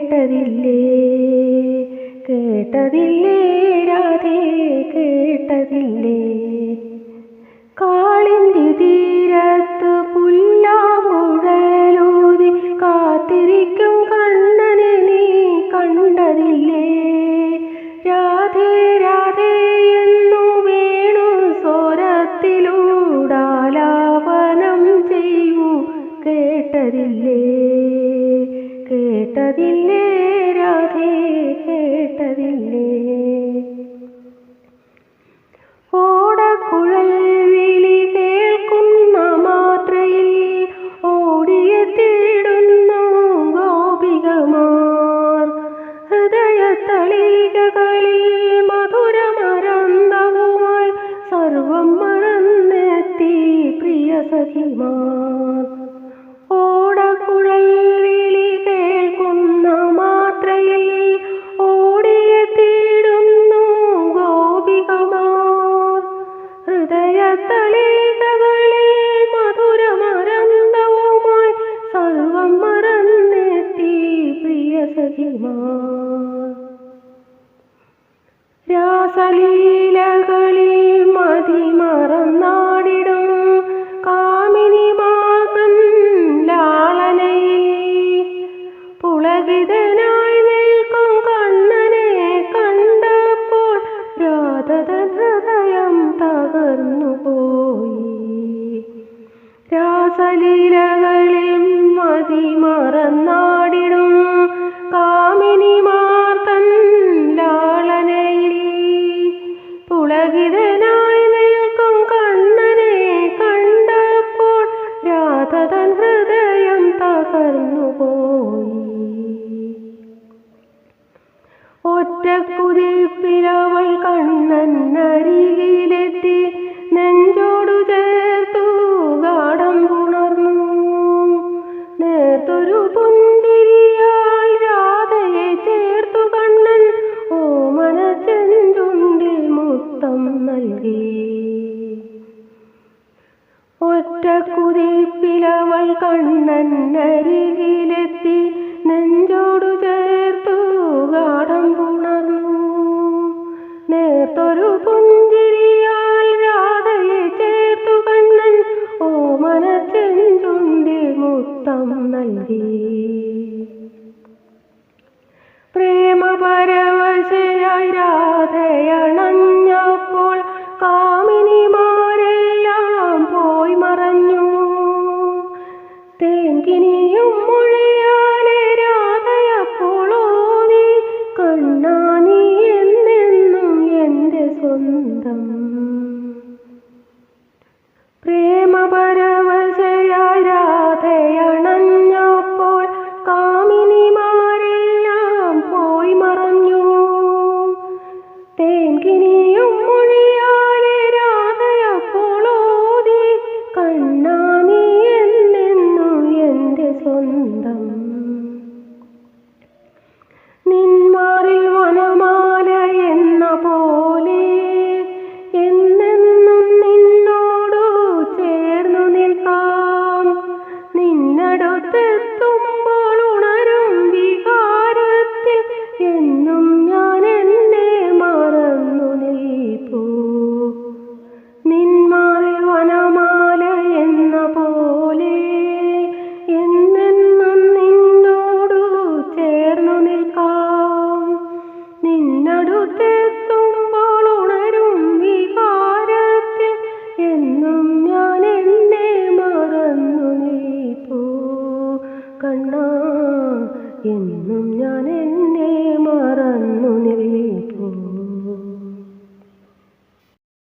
കേട്ടതില്ലേ കേട്ടതില്ലേ രാധേ കേട്ടതില്ലേ കാളിന്തി തീരത്ത് പുല്ലാങ്കുഴലൂതി കാത്തിരിക്കും കണ്ണനെ നീ കണ്ടതില്ലേ രാധേ രാധേ എന്നു വേണു സ്വരത്തിലൂടാലാപനം ചെയ്യൂ കേട്ടതില്ലേ കേട്ടതില്ലേ രാധേ കേട്ടതില്ലേ ഓടക്കുഴൽ വിളി കേൾക്കുന്ന മാത്രയിൽ ഓടിയെത്തിയിടുന്നു ഗോപികമാർ ഹൃദയത്തളികകളിൽ മധുരമരന്തവുമായി സർവം മറന്നെത്തി പ്രിയ സഖിമാർ ഓടക്കുഴൽ വിളി കേൾക്കുന്ന മാത്രയിൽ ഓടിയെത്തിയിടുന്നു ഗോപികമാർ ഹൃദയത്തളികകളിൽ മധുരമരന്തവുമായി സർവം മറന്നെത്തി പ്രിയ സഖിമാർ രാസലീലകളിൽ മതിമറന്നാടിടും കാമിനിമാതൻ ലാളനയിൽ പുളകിതനായി നിൽക്കും കണ്ണനെ കണ്ടപ്പോൾ രാധതൻ ഹൃദയം തകർന്നുപോയി രാസലീലകളിൽ മതിമറന്നാടിടും കാമിനിമാതൻ ലാളനയിൽ പുളകിതനായി നിൽക്കും കണ്ണനെ കണ്ടപ്പോൾ രാധതൻ ഹൃദയം തകർന്നുപോയി ഒറ്റക്കുതിപ്പിലവൾ കണ്ണനരികിലെത്തി നെഞ്ചോടു ചേർത്തു ഗാഢം പുണർന്നു നേർത്തൊരു പുഞ്ചിരിയാൽ രാധയെ ചേർത്തു കണ്ണൻ ഓമന ചെഞ്ചുണ്ടിൽ മുത്തം നൽകി ഒറ്റക്കുതിപ്പിലവൾ കണ്ണനരികിലെത്തി നെഞ്ചോടു ചേർത്തു ഗാഢം പുണർന്നു നേർത്തൊരു പുഞ്ചിരിയാൽ രാധയെ ചേർത്തു കണ്ണൻ ഓമന ചെഞ്ചുണ്ടിൽ മുത്തം നൽകി പ്രേമപരവശയായി രാധയണഞ്ഞപ്പോൾ കാമിനിമാരെല്ലാം പോയി മറഞ്ഞു തേങ്കിനിയും മൊഴിയാലെ രാധയപ്പോളോതി കണ്ണാ നീ എന്നെന്നും എൻ്റെ സ്വന്തം പ്രേമപരവശയായി രാധയണഞ്ഞപ്പോൾ കാമിനിമാരെല്ലാം പോയി മറഞ്ഞു തേങ്കിനിയും മൊഴിയാലെ രാധയപ്പോളോതി കണ്ണാ നീ എന്നെന്നും എൻ്റെ സ്വന്തം നിന്മാറിൽ വനമാല എന്ന പോലെ എന്നെന്നും നിന്നോടു ചേർന്നു നിൽക്കാം നിന്നടുത്തെത്തുമ്പോൾ ഉണരും വികാരത്തിൽ എന്നും ഞാൻ എന്നെ മറന്നു നിൽപ്പൂ നിന്മാറിൽ വനമാല എന്ന പോലെ എന്നെന്നും നിന്നോടു ചേർന്നു നിൽക്കാം നിന്നടുത്തെത്തുമ്പോൾ ഉണരും വികാരത്തിൽ എന്നും ഞാൻ എന്നെ മറന്നു നിൽപ്പൂ കണ്ണാ എന്നും ഞാൻ എന്നെ